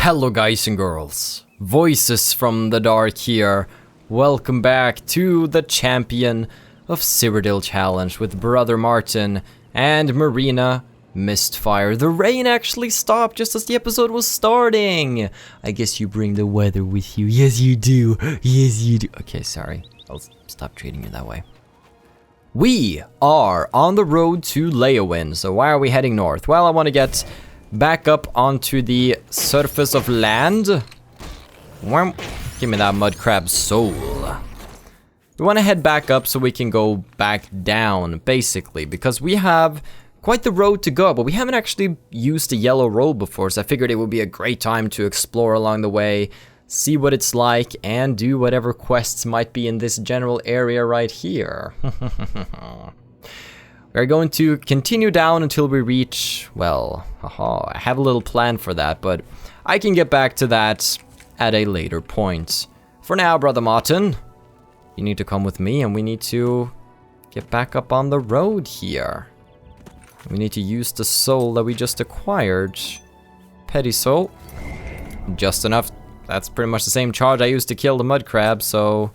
Hello guys and girls, Voices from the Dark here. Welcome back to the Champion of Cyrodiil challenge with Brother Martin and Marina Mistfire. The rain actually stopped just as the episode was starting. I guess you bring the weather with you. Yes you do, yes you do. Okay, sorry, I'll stop treating you that way. We are on the road to Leowin, so why are we heading north? Well, I want to get back up onto the surface of land. Give me that mud crab soul. We want to head back up so we can go back down, basically, because we have quite the road to go, but we haven't actually used the yellow road before, so I figured it would be a great time to explore along the way, see what it's like, and do whatever quests might be in this general area right here. We're going to continue down until we reach, well, I have a little plan for that, but I can get back to that at a later point. For now, Brother Martin, you need to come with me and we need to get back up on the road here. We need to use the soul that we just acquired. Petty soul. Just enough. That's pretty much the same charge I used to kill the mud crab, so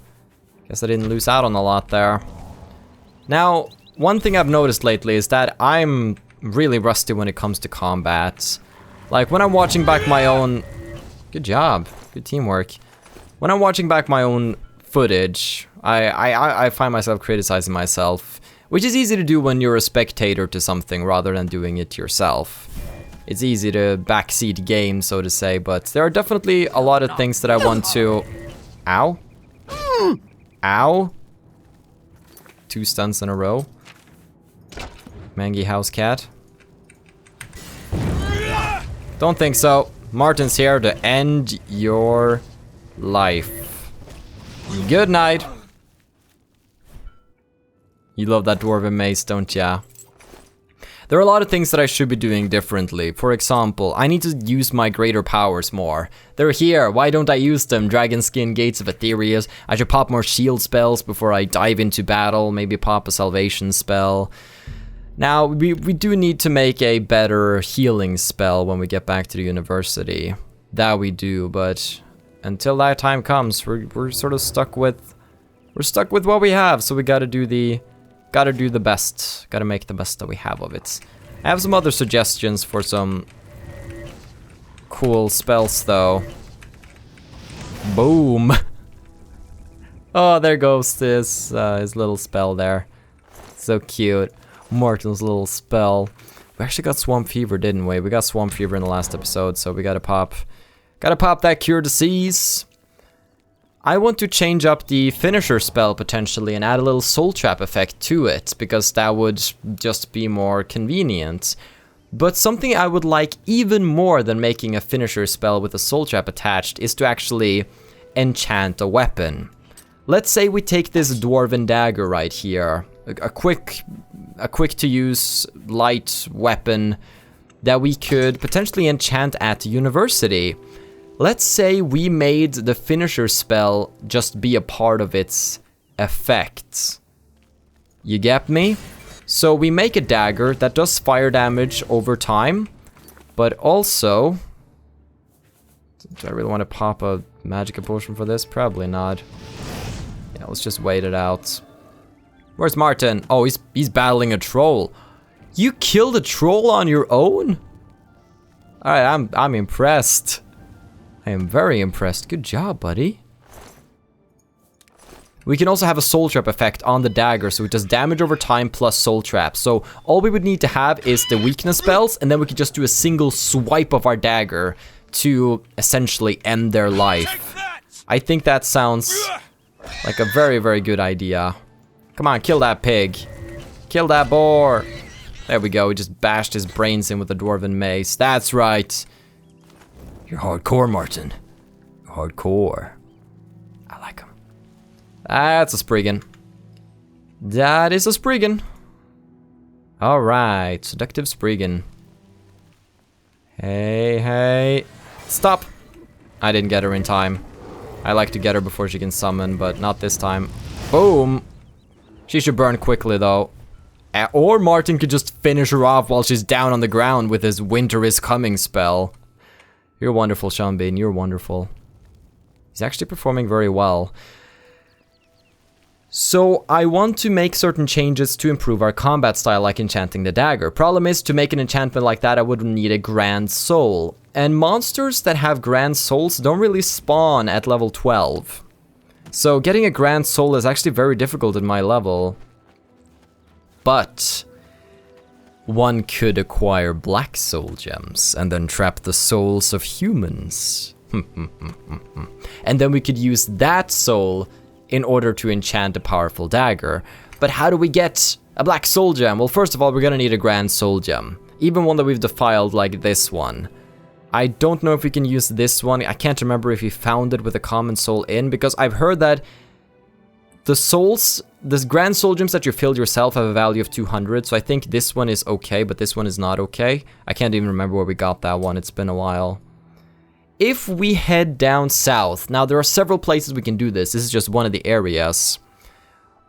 guess I didn't lose out on a lot there. Now, one thing I've noticed lately is that I'm really rusty when it comes to combat. Like, when I'm watching back my own... Good job. Good teamwork. When I'm watching back my own footage, I find myself criticizing myself, which is easy to do when you're a spectator to something rather than doing it yourself. It's easy to backseat game, so to say, but there are definitely a lot of things that I want to... Ow? Ow? 2 stunts in a row. Mangy house cat. Don't think so. Martin's here to end your life. Good night. You love that dwarven mace, don't ya? There are a lot of things that I should be doing differently. For example, I need to use my greater powers more. They're here, why don't I use them? Dragon Skin, Gates of Aetherius. I should pop more shield spells before I dive into battle. Maybe pop a salvation spell. Now, we do need to make a better healing spell when we get back to the university. That we do, but until that time comes, we're sort of stuck with... We're stuck with what we have, so we gotta do the best. Gotta make the best that we have of it. I have some other suggestions for some cool spells, though. Boom! Oh, there goes his little spell there. So cute. Martin's little spell. We actually got Swamp Fever, didn't we? We got Swamp Fever in the last episode, so we gotta pop that Cure Disease. I want to change up the finisher spell potentially and add a little soul trap effect to it, because that would just be more convenient. But something I would like even more than making a finisher spell with a soul trap attached is to actually enchant a weapon. Let's say we take this dwarven dagger right here, a quick to use light weapon that we could potentially enchant at the university. Let's say we made the finisher spell just be a part of its effects. You get me? So we make a dagger that does fire damage over time, but also... Do I really want to pop a magic potion for this? Probably not. Yeah, let's just wait it out. Where's Martin? Oh, he's battling a troll. You killed a troll on your own? Alright, I'm impressed. I am very impressed. Good job, buddy. We can also have a soul trap effect on the dagger, so it does damage over time plus soul trap. So all we would need to have is the weakness spells, and then we could just do a single swipe of our dagger to essentially end their life. I think that sounds like a very, very good idea. Come on, kill that pig. Kill that boar. There we go, we just bashed his brains in with a dwarven mace. That's right. You're hardcore, Martin. You're hardcore. I like him. That's a Spriggan. That is a Spriggan. Alright, seductive Spriggan. Hey. Stop! I didn't get her in time. I like to get her before she can summon, but not this time. Boom! She should burn quickly, though. Or Martin could just finish her off while she's down on the ground with his Winter is Coming spell. You're wonderful, Sean. You're wonderful. He's actually performing very well. So I want to make certain changes to improve our combat style, like enchanting the dagger. Problem is, to make an enchantment like that, I would need a grand soul. And monsters that have grand souls don't really spawn at level 12. So getting a grand soul is actually very difficult at my level. But one could acquire black soul gems and then trap the souls of humans. And then we could use that soul in order to enchant a powerful dagger. But how do we get a black soul gem? Well, first of all, we're gonna need a grand soul gem. Even one that we've defiled like this one. I don't know if we can use this one. I can't remember if we found it with a common soul in, because I've heard that the souls, the grand soul gems that you filled yourself have a value of 200, so I think this one is okay, but this one is not okay. I can't even remember where we got that one, it's been a while. If we head down south, now there are several places we can do this, this is just one of the areas.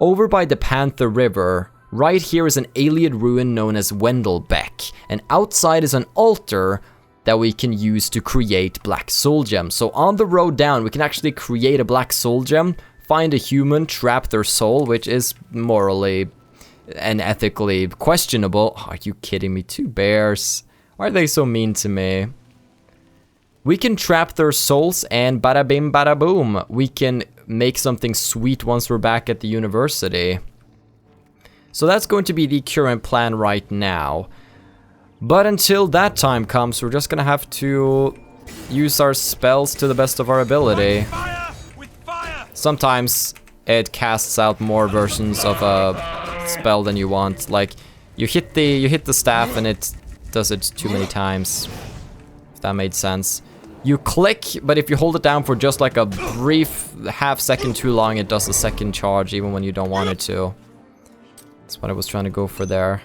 Over by the Panther River, right here is an Ayleid ruin known as Wendelbeck, and outside is an altar that we can use to create black soul gems. So on the road down, we can actually create a black soul gem, find a human, trap their soul, which is morally and ethically questionable. Oh, are you kidding me? 2 bears. Why are they so mean to me? We can trap their souls and bada bim bada boom. We can make something sweet once we're back at the university. So that's going to be the current plan right now. But until that time comes, we're just gonna have to use our spells to the best of our ability. Sometimes it casts out more versions of a spell than you want. Like you hit the staff and it does it too many times. If that made sense. You click, but if you hold it down for just like a brief half second too long, it does a second charge even when you don't want it to. That's what I was trying to go for there.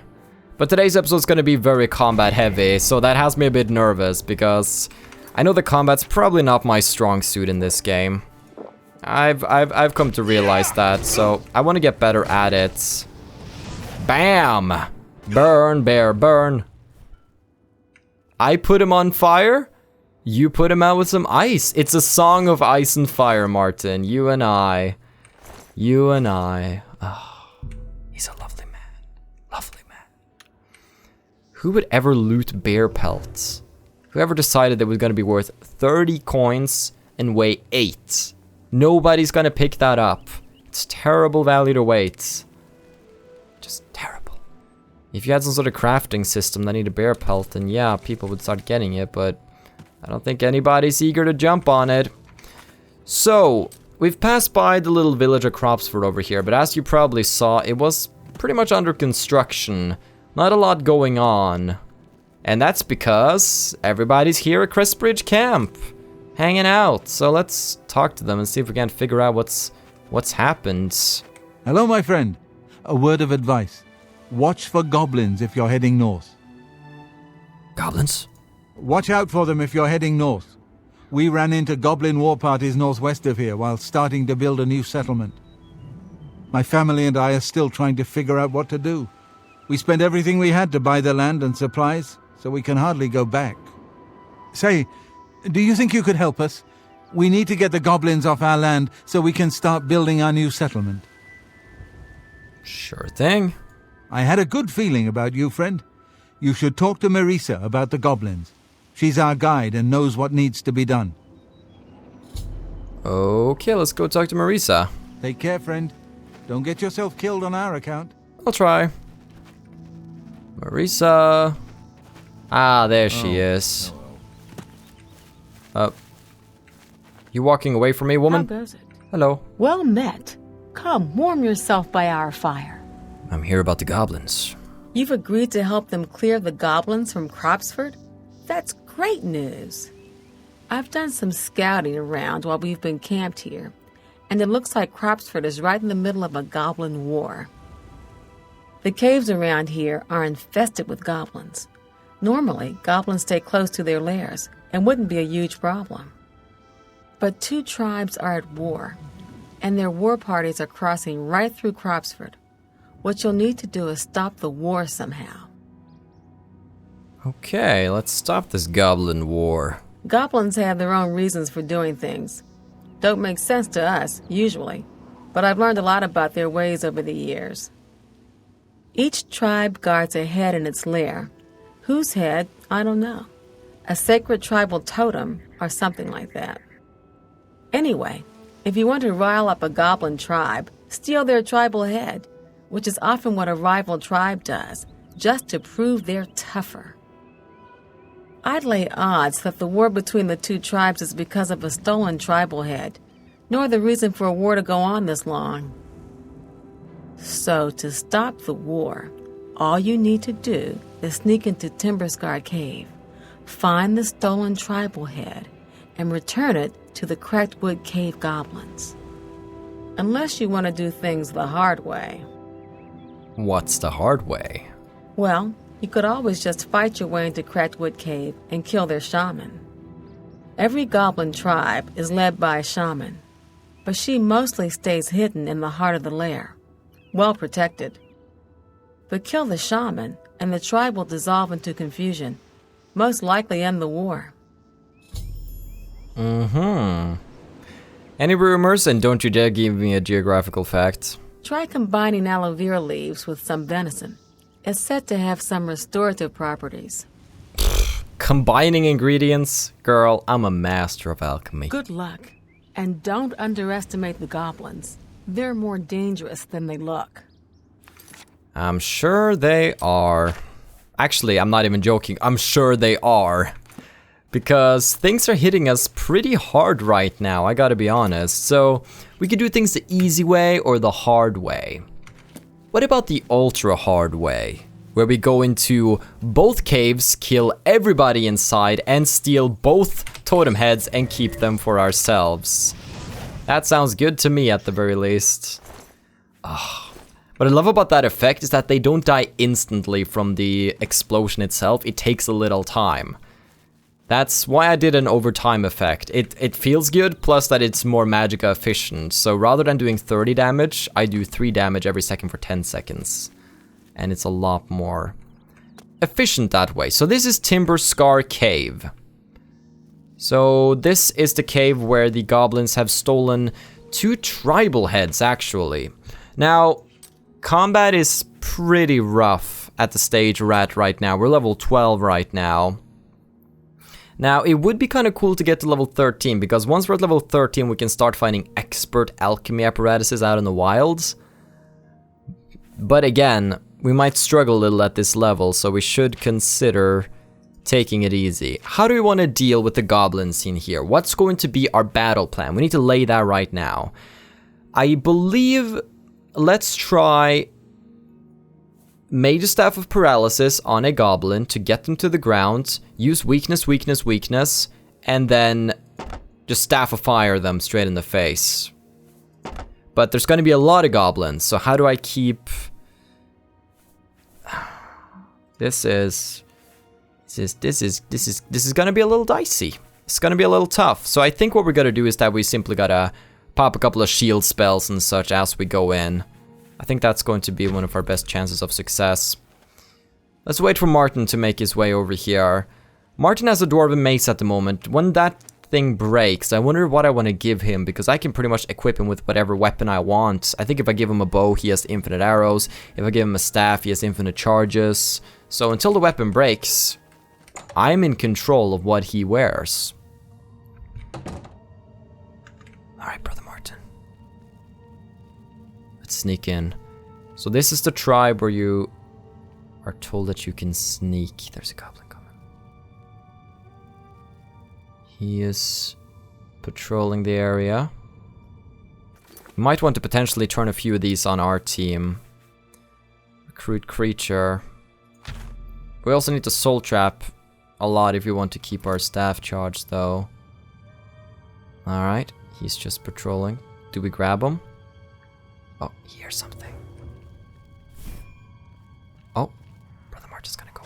But today's episode is going to be very combat heavy, so that has me a bit nervous because I know the combat's probably not my strong suit in this game. I've come to realize that, so I want to get better at it. Bam! Burn, bear, burn. I put him on fire, you put him out with some ice. It's a song of ice and fire, Martin. You and I. You and I. Oh, he's a lovely man. Lovely man. Who would ever loot bear pelts? Whoever decided it was going to be worth 30 coins and weigh 8. Nobody's going to pick that up. It's terrible value to weight. Just terrible. If you had some sort of crafting system that needed a bear pelt, then yeah, people would start getting it, but I don't think anybody's eager to jump on it. So, we've passed by the little village of Cropsford over here, but as you probably saw, it was pretty much under construction. Not a lot going on. And that's because everybody's here at Crestbridge Camp, hanging out. So let's talk to them and see if we can figure out what's happened. Hello, my friend. A word of advice. Watch for goblins if you're heading north. Goblins? Watch out for them if you're heading north. We ran into goblin war parties northwest of here while starting to build a new settlement. My family and I are still trying to figure out what to do. We spent everything we had to buy the land and supplies, so we can hardly go back. Say, do you think you could help us? We need to get the goblins off our land so we can start building our new settlement. Sure thing. I had a good feeling about you, friend. You should talk to Marisa about the goblins. She's our guide and knows what needs to be done. Okay, let's go talk to Marisa. Take care, friend. Don't get yourself killed on our account. I'll try. Marisa. Ah, there she is. You walking away from me, woman? How goes it? Hello. Well met. Come, warm yourself by our fire. I'm here about the goblins. You've agreed to help them clear the goblins from Cropsford? That's great news. I've done some scouting around while we've been camped here, and it looks like Cropsford is right in the middle of a goblin war. The caves around here are infested with goblins. Normally, goblins stay close to their lairs and wouldn't be a huge problem. But 2 tribes are at war, and their war parties are crossing right through Cropsford. What you'll need to do is stop the war somehow. Okay, let's stop this goblin war. Goblins have their own reasons for doing things. Don't make sense to us, usually, but I've learned a lot about their ways over the years. Each tribe guards a head in its lair. Whose head, I don't know. A sacred tribal totem or something like that. Anyway, if you want to rile up a goblin tribe, steal their tribal head, which is often what a rival tribe does, just to prove they're tougher. I'd lay odds that the war between the two tribes is because of a stolen tribal head, nor the reason for a war to go on this long. So, to stop the war, all you need to do is sneak into Timberscar Cave, find the stolen tribal head, and return it to the Cracked Wood Cave goblins. Unless you want to do things the hard way. What's the hard way? Well, you could always just fight your way into Cracked Wood Cave and kill their shaman. Every goblin tribe is led by a shaman, but she mostly stays hidden in the heart of the lair, well protected. But kill the shaman, and the tribe will dissolve into confusion, most likely end the war. Any rumors, and don't you dare give me a geographical fact. Try combining aloe vera leaves with some venison. It's said to have some restorative properties. Combining ingredients? Girl, I'm a master of alchemy. Good luck. And don't underestimate the goblins. They're more dangerous than they look. I'm sure they are. Actually, I'm not even joking. I'm sure they are. Because things are hitting us pretty hard right now, I gotta be honest. So, we could do things the easy way or the hard way. What about the ultra hard way? Where we go into both caves, kill everybody inside, and steal both totem heads and keep them for ourselves. That sounds good to me at the very least. What I love about that effect is that they don't die instantly from the explosion itself. It takes a little time. That's why I did an overtime effect. It feels good, plus that it's more magicka efficient. So rather than doing 30 damage, I do 3 damage every second for 10 seconds. And it's a lot more efficient that way. So this is Timberscar Cave. So this is the cave where the goblins have stolen 2 tribal heads, actually. Now, combat is pretty rough at the stage we're at right now. We're level 12 right now. Now, it would be kind of cool to get to level 13, because once we're at level 13, we can start finding expert alchemy apparatuses out in the wilds. But again, we might struggle a little at this level, so we should consider taking it easy. How do we want to deal with the goblins in here? What's going to be our battle plan? We need to lay that right now. I believe, let's try Mage Staff of Paralysis on a goblin to get them to the ground, use weakness, weakness, weakness, and then just Staff of Fire them straight in the face. But there's going to be a lot of goblins, so how do I keep... This is going to be a little dicey. It's going to be a little tough. So I think what we're going to do is that we simply got to pop a couple of shield spells and such as we go in. I think that's going to be one of our best chances of success. Let's wait for Martin to make his way over here. Martin has a Dwarven Mace at the moment. When that thing breaks, I wonder what I want to give him, because I can pretty much equip him with whatever weapon I want. I think if I give him a bow, he has infinite arrows. If I give him a staff, he has infinite charges. So until the weapon breaks, I'm in control of what he wears. Alright, Brother Martin. Let's sneak in. So this is the tribe where you are told that you can sneak. There's a goblin coming. He is patrolling the area. You might want to potentially turn a few of these on our team. Recruit creature. We also need to soul trap a lot if we want to keep our staff charged, though. Alright, he's just patrolling. Do we grab him? Oh, he hears something. Oh, Brother March is gonna go.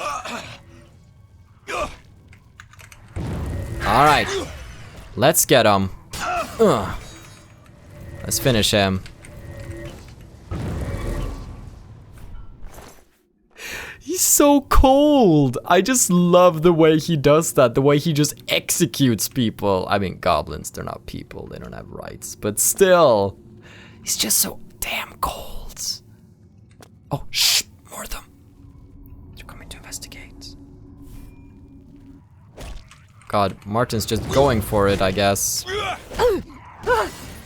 Alright, let's get him. Let's finish him. He's so cold. I just love the way he does that. The way he just executes people. I mean, goblins, they're not people. They don't have rights. But still, he's just so damn cold. Oh, shh, more of them. They're coming to investigate. God, Martin's just going for it, I guess.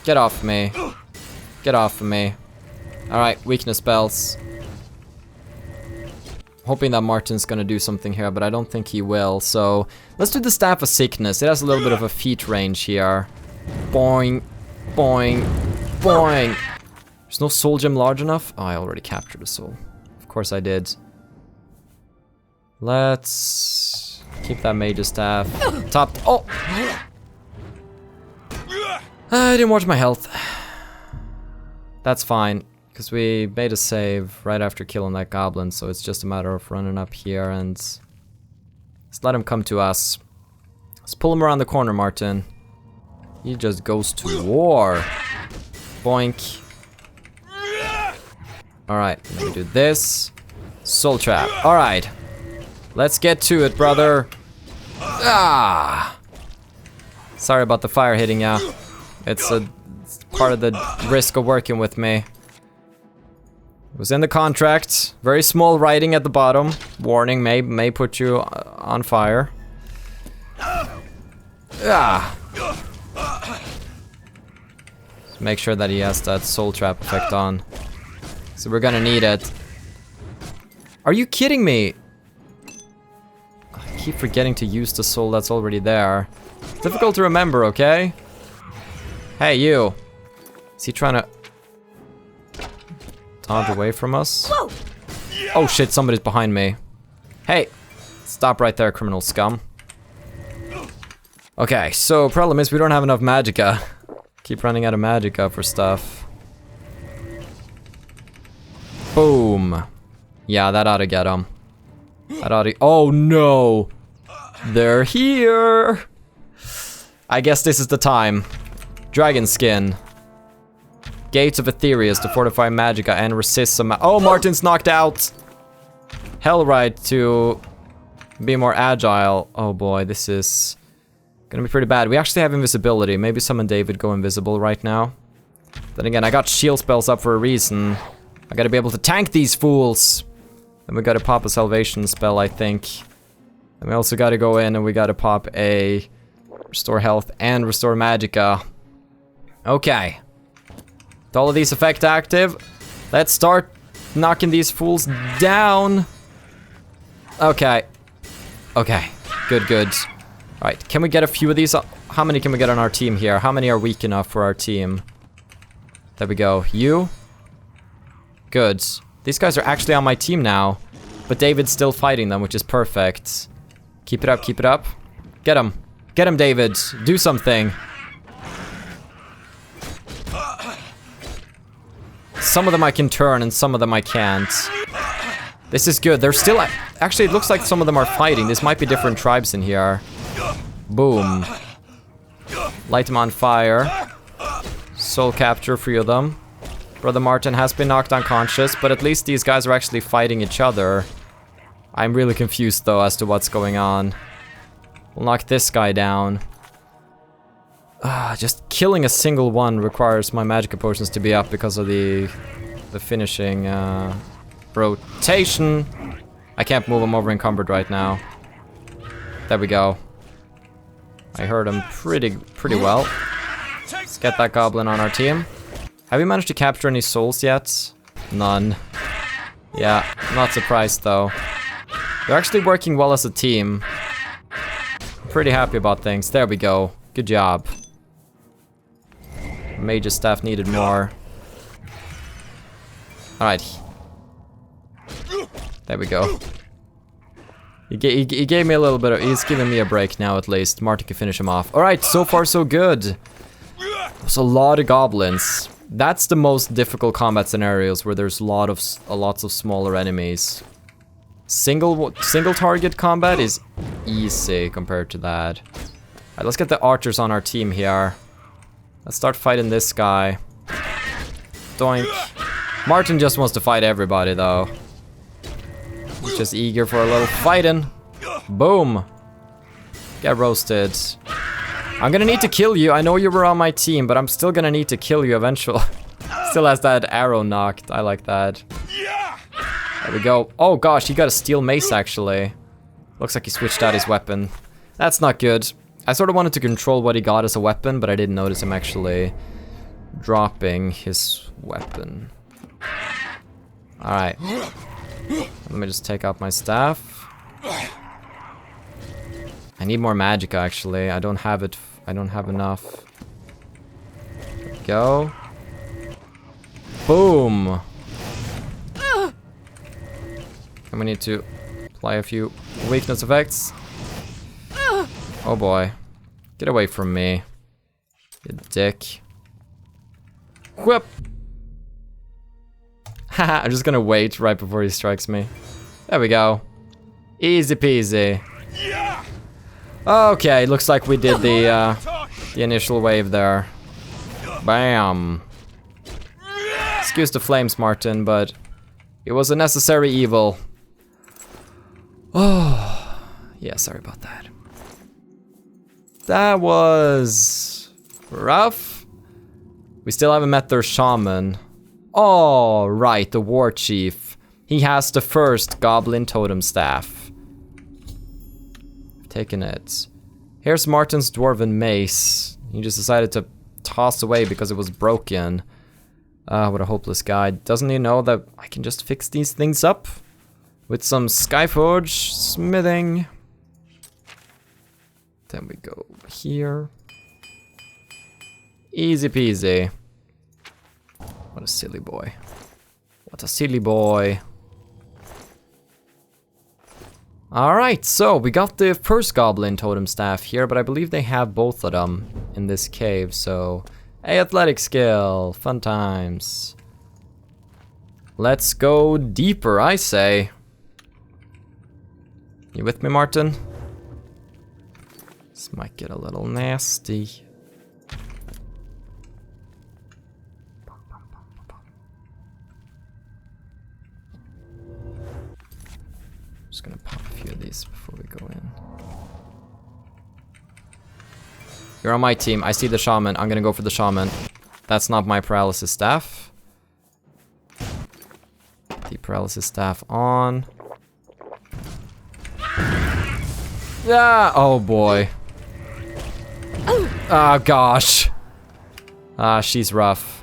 Get off me. Get off of me. Alright, weakness spells. Hoping that Martin's gonna do something here, but I don't think he will. So, let's do the Staff of Sickness. It has a little bit of a feat range here. Boing, boing, boing. There's no soul gem large enough? Oh, I already captured a soul. Of course I did. Let's keep that mage's staff. Top. Oh! I didn't watch my health. That's fine, because we made a save right after killing that goblin, so it's just a matter of running up here and let's let him come to us. Let's pull him around the corner, Martin. He just goes to war. Boink. Alright, let me do this. Soul trap. Alright. Let's get to it, brother. Ah! Sorry about the fire hitting ya. It's part of the risk of working with me. It was in the contract. Very small writing at the bottom. Warning, may put you on fire. Ah! Just make sure that he has that soul trap effect on. So we're gonna need it. Are you kidding me? I keep forgetting to use the soul that's already there. It's difficult to remember, okay? Hey, you. Is he trying to dodge away from us? Oh shit, somebody's behind me. Hey, stop right there, criminal scum. Okay, so problem is we don't have enough magicka. Keep running out of magicka for stuff. Boom. Yeah, that ought to get him. That ought to... Oh no! They're here! I guess this is the time. Dragon skin. Gates of Aetherius to fortify magicka and resist some... Oh, Martin's knocked out! Hellrite to be more agile. Oh boy, this is gonna be pretty bad. We actually have invisibility. Maybe summon David go invisible right now. Then again, I got shield spells up for a reason. I gotta be able to tank these fools. Then we gotta pop a salvation spell, I think. And we also gotta go in and we gotta pop a restore health and restore magicka. Okay. With all of these effect active, let's start knocking these fools down. Okay. Okay. Good, good. Alright, can we get a few of these? How many can we get on our team here? How many are weak enough for our team? There we go. You? Good. These guys are actually on my team now. But David's still fighting them, which is perfect. Keep it up, keep it up. Get him. Get him, David. Do something. Some of them I can turn and some of them I can't. This is good. They're still... Actually, it looks like some of them are fighting. This might be different tribes in here. Boom. Light them on fire. Soul capture, 3 of them. Brother Martin has been knocked unconscious, but at least these guys are actually fighting each other. I'm really confused, though, as to what's going on. We'll knock this guy down. Just killing a single one requires my magic potions to be up because of the finishing rotation. I can't move him over encumbered right now. There we go. I heard him pretty well. Let's get that goblin on our team. Have we managed to capture any souls yet? None. Yeah, not surprised though. They're actually working well as a team. I'm pretty happy about things. There we go. Good job. Mage's staff needed more. Alright. There we go. He gave me a little bit of... He's giving me a break now at least. Martin can finish him off. Alright, so far so good. There's a lot of goblins. That's the most difficult combat scenarios where there's lots of smaller enemies. Single target combat is easy compared to that. Alright, let's get the archers on our team here. Let's start fighting this guy. Doink. Martin just wants to fight everybody though. He's just eager for a little fighting. Boom. Get roasted. I'm gonna need to kill you. I know you were on my team, but I'm still gonna need to kill you eventually. Still has that arrow knocked. I like that. There we go. Oh gosh, he got a steel mace actually. Looks like he switched out his weapon. That's not good. I sort of wanted to control what he got as a weapon, but I didn't notice him actually dropping his weapon. Alright. Let me just take out my staff. I need more magicka actually. I don't have it. I don't have enough. There we go. Boom. And we need to apply a few weakness effects. Oh boy. Get away from me. You dick. Whip! Haha, I'm just gonna wait right before he strikes me. There we go. Easy peasy. Okay, looks like we did the initial wave there. Bam. Excuse the flames, Martin, but it was a necessary evil. Oh, yeah, sorry about that. That was rough. We still haven't met their shaman. Oh, right, the war chief. He has the first goblin totem staff. Taking it. Here's Martin's dwarven mace. He just decided to toss away because it was broken. What a hopeless guy. Doesn't he know that I can just fix these things up? With some Skyforge smithing. Then we go here. Easy peasy. What a silly boy. What a silly boy. Alright, so we got the first goblin totem staff here, but I believe they have both of them in this cave, so... Hey, athletic skill, fun times. Let's go deeper, I say. You with me, Martin? This might get a little nasty. Just gonna pop a few of these before we go in. You're on my team. I see the shaman. I'm gonna go for the shaman. That's not my paralysis staff. The paralysis staff on. Yeah. Oh boy. Oh gosh. She's rough.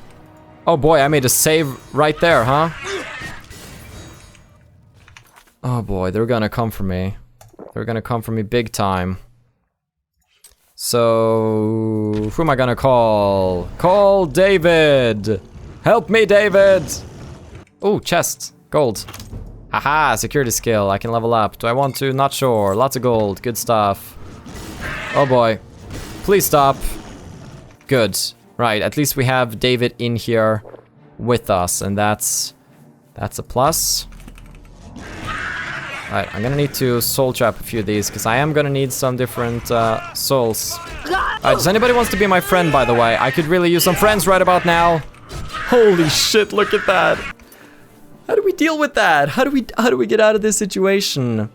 Oh boy, I made a save right there, huh? Oh boy, they're gonna come for me. They're gonna come for me big time. So, who am I gonna call? Call David! Help me, David! Oh, chest. Gold. Haha, security skill. I can level up. Do I want to? Not sure. Lots of gold. Good stuff. Oh boy. Please stop. Good. Right, at least we have David in here with us, and that's a plus. Alright, I'm gonna need to soul trap a few of these, because I am gonna need some different souls. Alright, does anybody wants to be my friend, by the way? I could really use some friends right about now. Holy shit, look at that. How do we deal with that? How do we get out of this situation?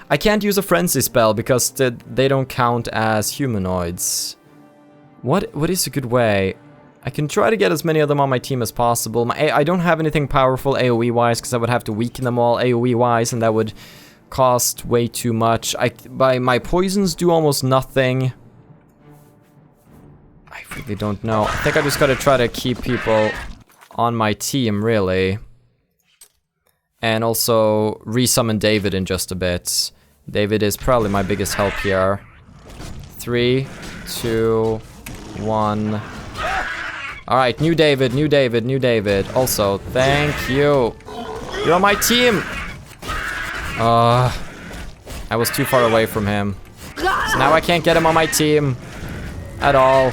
I can't use a frenzy spell because they don't count as humanoids. What is a good way? I can try to get as many of them on my team as possible. I don't have anything powerful AoE-wise because I would have to weaken them all AoE-wise, and that would cost way too much. My poisons do almost nothing. I really don't know. I think I just gotta try to keep people on my team, really. And also resummon David in just a bit. David is probably my biggest help here. 3, 2, 1... Alright, new David, new David, new David. Also, thank you. You're on my team! I was too far away from him. So now I can't get him on my team. At all.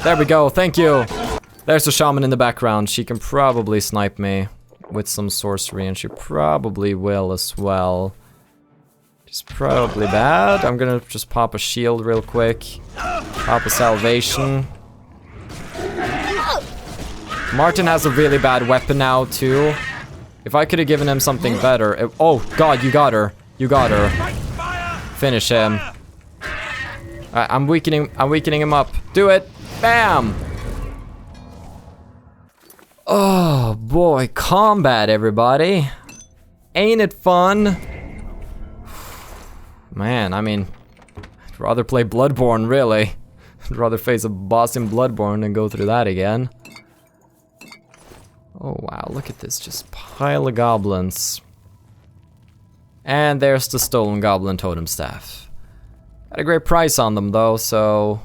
There we go, thank you. There's a shaman in the background. She can probably snipe me with some sorcery, and she probably will as well. It's probably bad. I'm gonna just pop a shield real quick. Pop a salvation. Martin has a really bad weapon now, too. If I could have given him something better. Oh, God, you got her. You got her. Finish him. Alright, I'm weakening him up. Do it. Bam! Oh, boy. Combat, everybody. Ain't it fun? Man, I mean, I'd rather play Bloodborne, really. I'd rather face a boss in Bloodborne than go through that again. Oh, wow. Look at this. Just pile of goblins. And there's the stolen goblin totem staff. Got a great price on them, though, so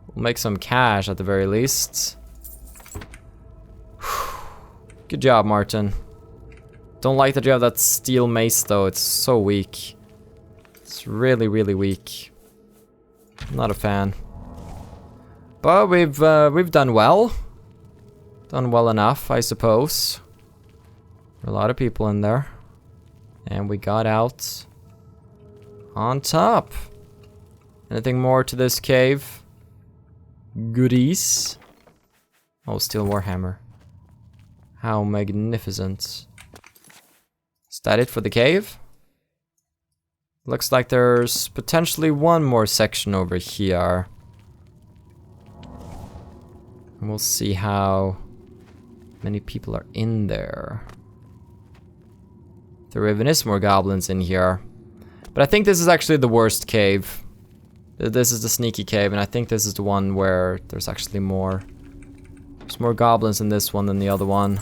we'll make some cash at the very least. Good job, Martin. Don't like that you have that steel mace, though. It's so weak. It's really, really weak. I'm not a fan. But we've done well. Done well enough, I suppose. There are a lot of people in there. And we got out on top. Anything more to this cave? Goodies. Oh, steel warhammer. How magnificent. Is that it for the cave? Looks like there's potentially one more section over here. And we'll see how many people are in there. There even is more goblins in here. But I think this is actually the worst cave. This is the sneaky cave, and I think this is the one where there's actually more. There's more goblins in this one than the other one.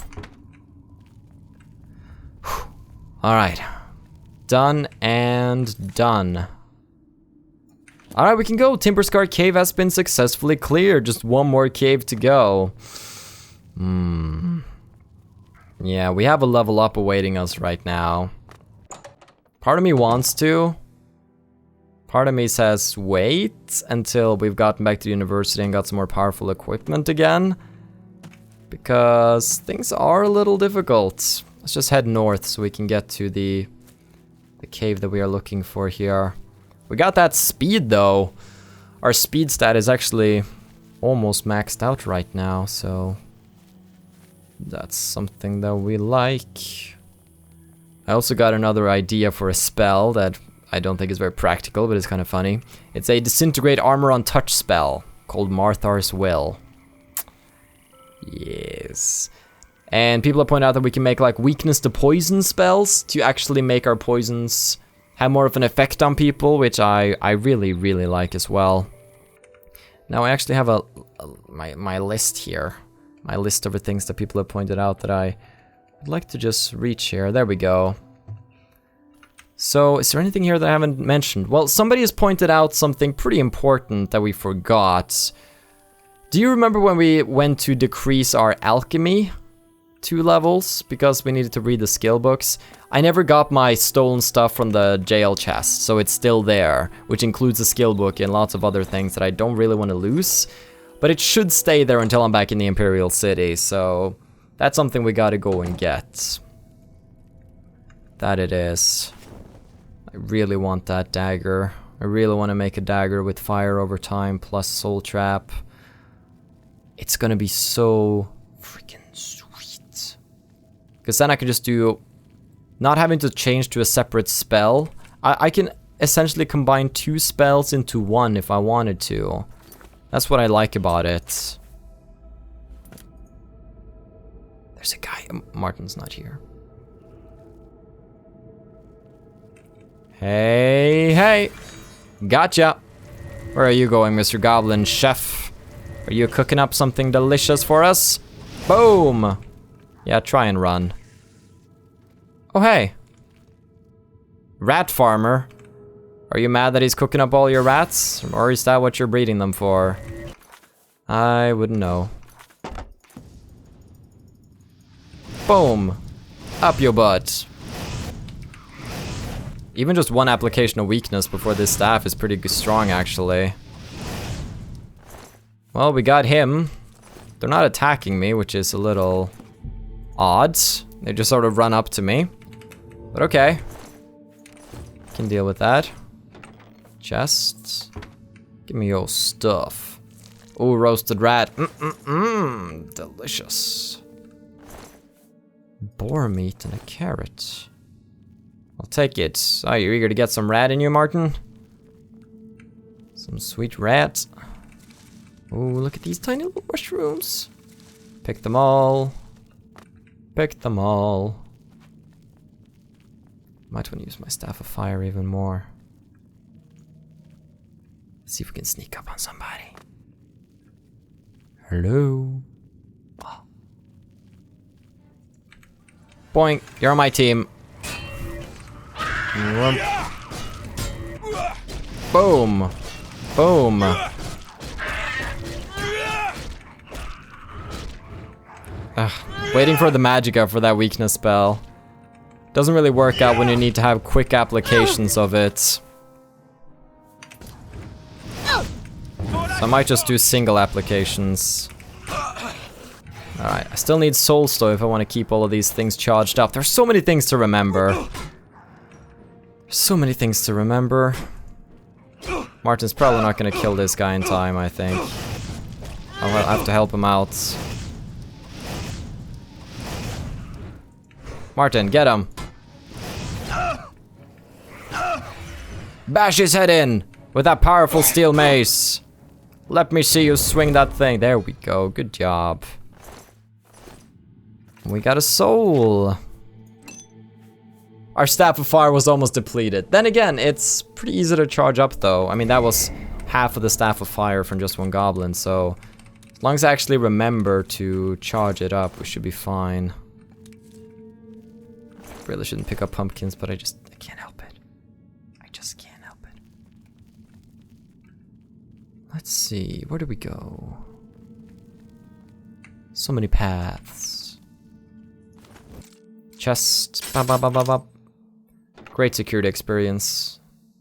Alright. Done and done. Alright, we can go. Timberscar Cave has been successfully cleared. Just one more cave to go. Yeah, we have a level up awaiting us right now. Part of me wants to. Part of me says wait until we've gotten back to university and got some more powerful equipment again. Because things are a little difficult. Let's just head north so we can get to the cave that we are looking for here. We got that speed though. Our speed stat is actually almost maxed out right now, so that's something that we like. I also got another idea for a spell that I don't think is very practical, but it's kind of funny. It's a disintegrate armor on touch spell called Marthar's Will. Yes. And people have pointed out that we can make like weakness to poison spells to actually make our poisons have more of an effect on people, which I really, really like as well. Now I actually have my list here. My list of the things that people have pointed out that I would like to just reach here. There we go. So, is there anything here that I haven't mentioned? Well, somebody has pointed out something pretty important that we forgot. Do you remember when we went to decrease our alchemy 2 levels because we needed to read the skill books? I never got my stolen stuff from the jail chest, so it's still there, which includes a skill book and lots of other things that I don't really want to lose. But it should stay there until I'm back in the Imperial City, so that's something we gotta go and get. That it is. I really want that dagger. I really want to make a dagger with fire over time plus soul trap. It's gonna be so freaking sweet. Because then I can just do, not having to change to a separate spell. I can essentially combine 2 spells into 1 if I wanted to. That's what I like about it. There's a guy. Martin's not here. Hey, hey. Gotcha. Where are you going, Mr. Goblin Chef? Are you cooking up something delicious for us? Boom. Yeah, try and run. Oh, hey. Rat farmer. Are you mad that he's cooking up all your rats? Or is that what you're breeding them for? I wouldn't know. Boom. Up your butt. Even just 1 application of weakness before this staff is pretty strong, actually. Well, we got him. They're not attacking me, which is a little odd. They just sort of run up to me. But okay. Can deal with that. Chests. Give me your stuff. Ooh, roasted rat. Delicious. Boar meat and a carrot. I'll take it. Oh, you're eager to get some rat in you, Martin? Some sweet rat. Oh, look at these tiny little mushrooms. Pick them all. Pick them all. Might want to use my staff of fire even more. See if we can sneak up on somebody. Hello? Oh. Boing, you're on my team. Boom. Boom. Waiting for the magicka for that weakness spell. Doesn't really work out when you need to have quick applications of it. So I might just do single applications. Alright, I still need souls though if I want to keep all of these things charged up. There's so many things to remember. So many things to remember. Martin's probably not going to kill this guy in time, I think. I'll have to help him out. Martin, get him. Bash his head in with that powerful steel mace. Let me see you swing that thing. There we go. Good job. We got a soul. Our Staff of Fire was almost depleted. Then again, it's pretty easy to charge up though. I mean, that was half of the Staff of Fire from just one goblin, so as long as I actually remember to charge it up, we should be fine. Really shouldn't pick up pumpkins, but I can't help it. I just can't help it. Let's see, where do we go? So many paths. Chest, Great security experience.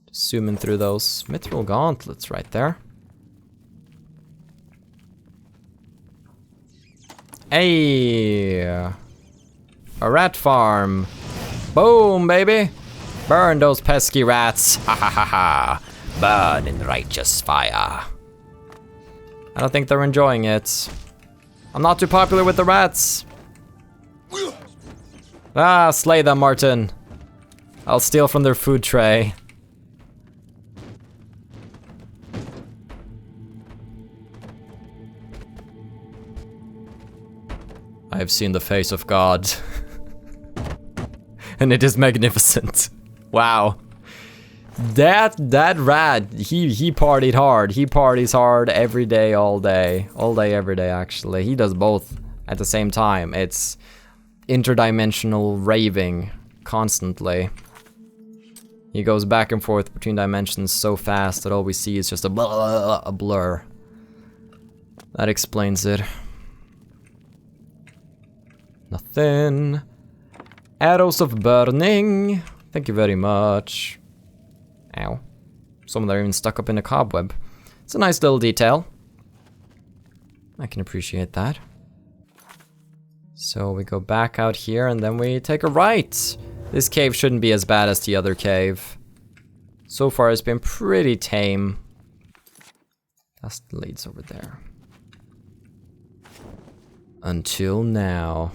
Just zooming through those mithril gauntlets right there. Hey, a rat farm. Boom, baby. Burn those pesky rats. Ha ha ha ha. Burn in righteous fire. I don't think they're enjoying it. I'm not too popular with the rats. Ah, slay them, Martin. I'll steal from their food tray. I have seen the face of God. And it is magnificent. Wow. That rat, he partied hard. He parties hard every day, all day. All day, every day, actually. He does both at the same time. It's interdimensional raving constantly. He goes back and forth between dimensions so fast that all we see is just a blur. That explains it. Nothing. Arrows of burning. Thank you very much. Ow. Some of them are even stuck up in a cobweb. It's a nice little detail. I can appreciate that. So we go back out here and then we take a right. This cave shouldn't be as bad as the other cave. So far it's been pretty tame. That's the leads over there. Until now.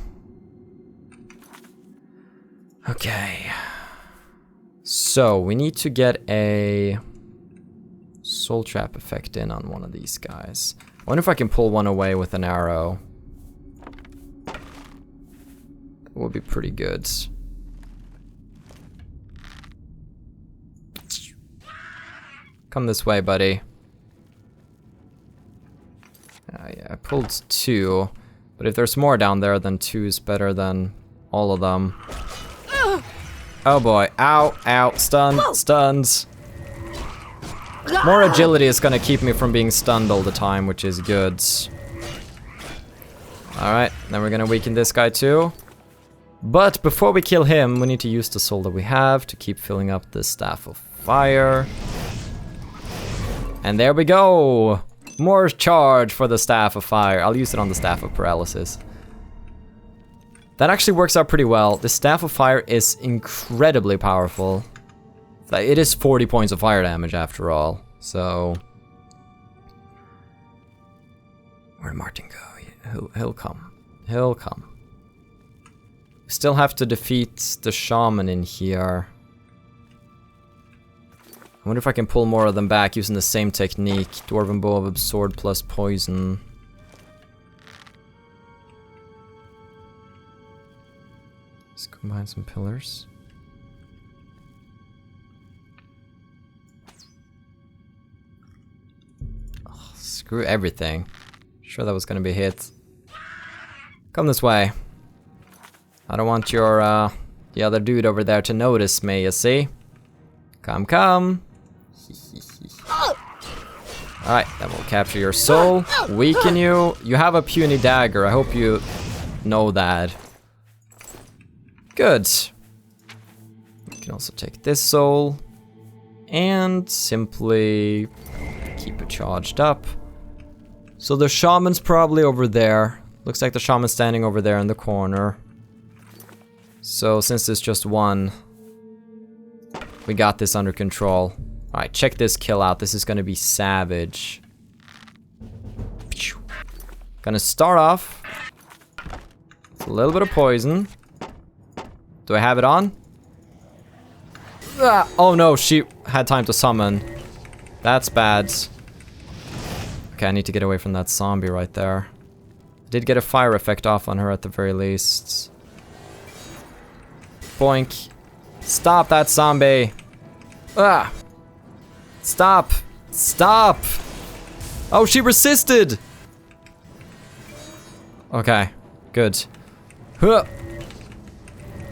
Okay. So we need to get a soul trap effect in on one of these guys. I wonder if I can pull one away with an arrow. That would be pretty good. Come this way, buddy. Yeah, I pulled 2. But if there's more down there, then 2 is better than all of them. Oh boy. Ow, ow, stunned, stunned. More agility is gonna keep me from being stunned all the time, which is good. Alright, then we're gonna weaken this guy too. But before we kill him, we need to use the soul that we have to keep filling up the Staff of Fire. And there we go! More charge for the Staff of Fire. I'll use it on the Staff of Paralysis. That actually works out pretty well. The Staff of Fire is incredibly powerful. It is 40 points of fire damage after all, so... Where'd Martin go? He'll come. He'll come. We still have to defeat the shaman in here. I wonder if I can pull more of them back using the same technique. Dwarven Bow of Absorb plus Poison. Let's combine some pillars. Oh, screw everything. Sure that was gonna be a hit. Come this way. I don't want your, the other dude over there to notice me, you see? Come, come. Alright, then we'll capture your soul, weaken you. You have a puny dagger, I hope you know that. Good. We can also take this soul and simply keep it charged up. So the shaman's probably over there. Looks like the shaman's standing over there in the corner. So since it's just one, we got this under control. Alright, check this kill out. This is gonna be savage. Gonna start off with a little bit of poison. Do I have it on? Ah, oh no, she had time to summon. That's bad. Okay, I need to get away from that zombie right there. I did get a fire effect off on her at the very least. Boink. Stop that zombie. Ah. Stop. Stop. Oh, she resisted. Okay, good. Huh.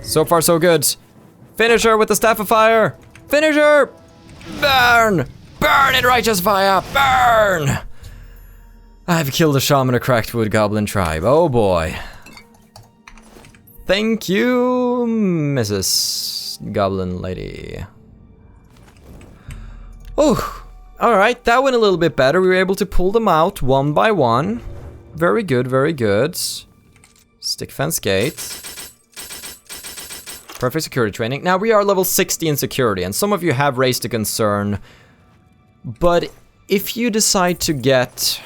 So far, so good. Finish her with the Staff of Fire. Finish her. Burn. Burn in righteous fire. Burn. I've killed a shaman of Cracked-Wood Goblin tribe. Oh boy. Thank you, Mrs. Goblin Lady. Oh, alright, that went a little bit better. We were able to pull them out one by one. Very good, very good. Stick fence gate. Perfect security training. Now we are level 60 in security, and some of you have raised a concern. But if you decide to get...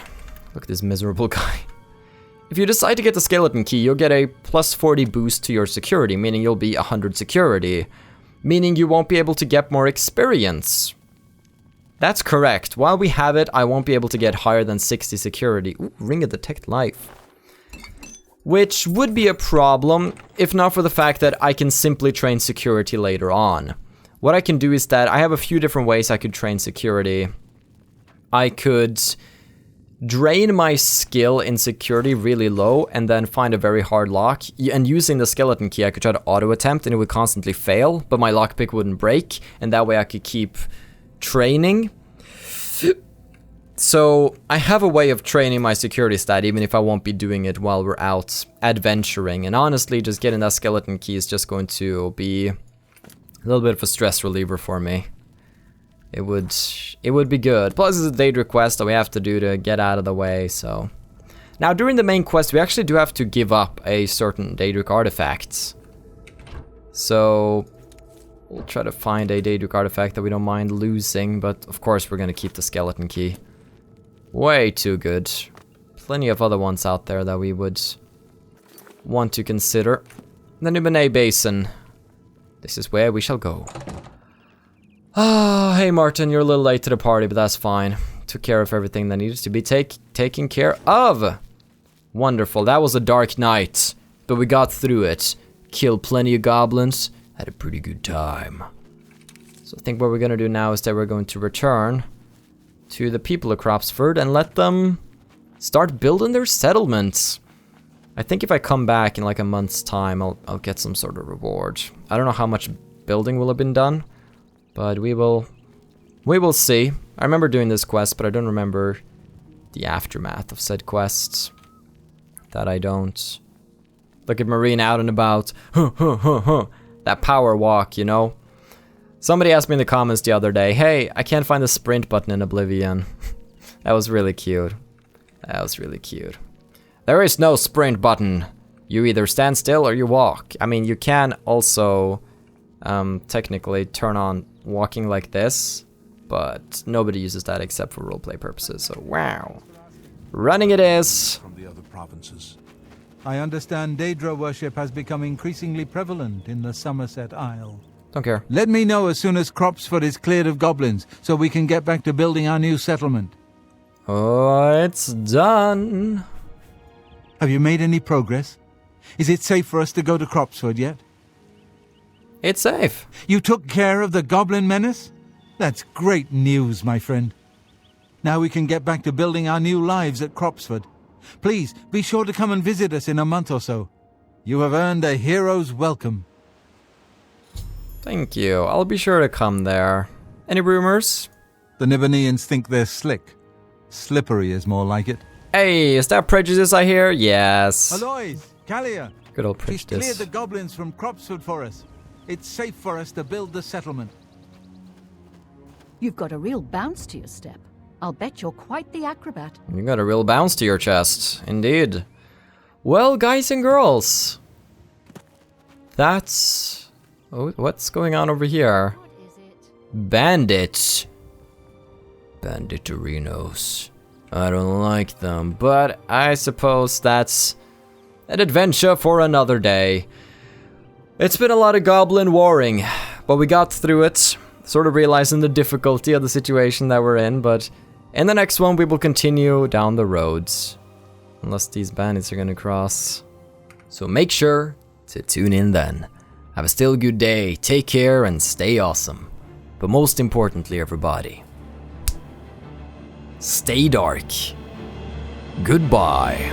Look at this miserable guy. If you decide to get the skeleton key, you'll get a plus 40 boost to your security, meaning you'll be 100 security. Meaning you won't be able to get more experience. That's correct. While we have it, I won't be able to get higher than 60 security. Ooh, Ring of Detect Life. Which would be a problem, if not for the fact that I can simply train security later on. What I can do is that I have a few different ways I could train security. I could drain my skill in security really low and then find a very hard lock. And using the skeleton key, I could try to auto attempt and it would constantly fail, but my lockpick wouldn't break, and that way I could keep training. So I have a way of training my security stat even if I won't be doing it while we're out adventuring. And honestly, just getting that skeleton key is just going to be a little bit of a stress reliever for me. It would be good. Plus it's a date request that we have to do to get out of the way, so. Now during the main quest we actually do have to give up a certain Daedric artifact. So we'll try to find a Daedric artifact that we don't mind losing, but of course we're gonna keep the skeleton key. Way too good. Plenty of other ones out there that we would want to consider. The Numenay Basin. This is where we shall go. Ah, hey Martin, you're a little late to the party, but that's fine. Took care of everything that needed to be taken care of. Wonderful, that was a dark night, but we got through it. Killed plenty of goblins, had a pretty good time. So I think what we're gonna do now is that we're going to return to the people of Cropsford and let them start building their settlements. I think if I come back in like a month's time, I'll get some sort of reward. I don't know how much building will have been done, but we will see. I remember doing this quest, but I don't remember the aftermath of said quests. That I don't. Look at Marina out and about. That power walk, you know? Somebody asked me in the comments the other day, hey, I can't find the sprint button in Oblivion. That was really cute. That was really cute. There is no sprint button. You either stand still or you walk. I mean, you can also technically turn on walking like this, but nobody uses that except for roleplay purposes, so wow. Running it is. From the other provinces. I understand Daedra worship has become increasingly prevalent in the Somerset Isle. Don't care. Let me know as soon as Cropsford is cleared of goblins, so we can get back to building our new settlement. Oh, it's done. Have you made any progress? Is it safe for us to go to Cropsford yet? It's safe. You took care of the goblin menace? That's great news, my friend. Now we can get back to building our new lives at Cropsford. Please, be sure to come and visit us in a month or so. You have earned a hero's welcome. Thank you. I'll be sure to come there. Any rumors? The Nibbaneans think they're slick. Slippery is more like it. Hey, is that prejudice I hear? Yes. Aloys, Kalia, Good old she's cleared prejudice. the goblins from Cropsford for us. It's safe for us to build the settlement. You've got a real bounce to your step. I'll bet you're quite the acrobat. You got a real bounce to your chest. Indeed. Well, guys and girls. That's... Oh, what's going on over here? What is it? Bandits. Banditorinos. I don't like them, but I suppose that's an adventure for another day. It's been a lot of goblin warring, but we got through it, sort of realizing the difficulty of the situation that we're in, but in the next one we will continue down the roads. Unless these bandits are gonna cross. So make sure to tune in then. Have a still good day, take care and stay awesome. But most importantly everybody, stay dark. Goodbye.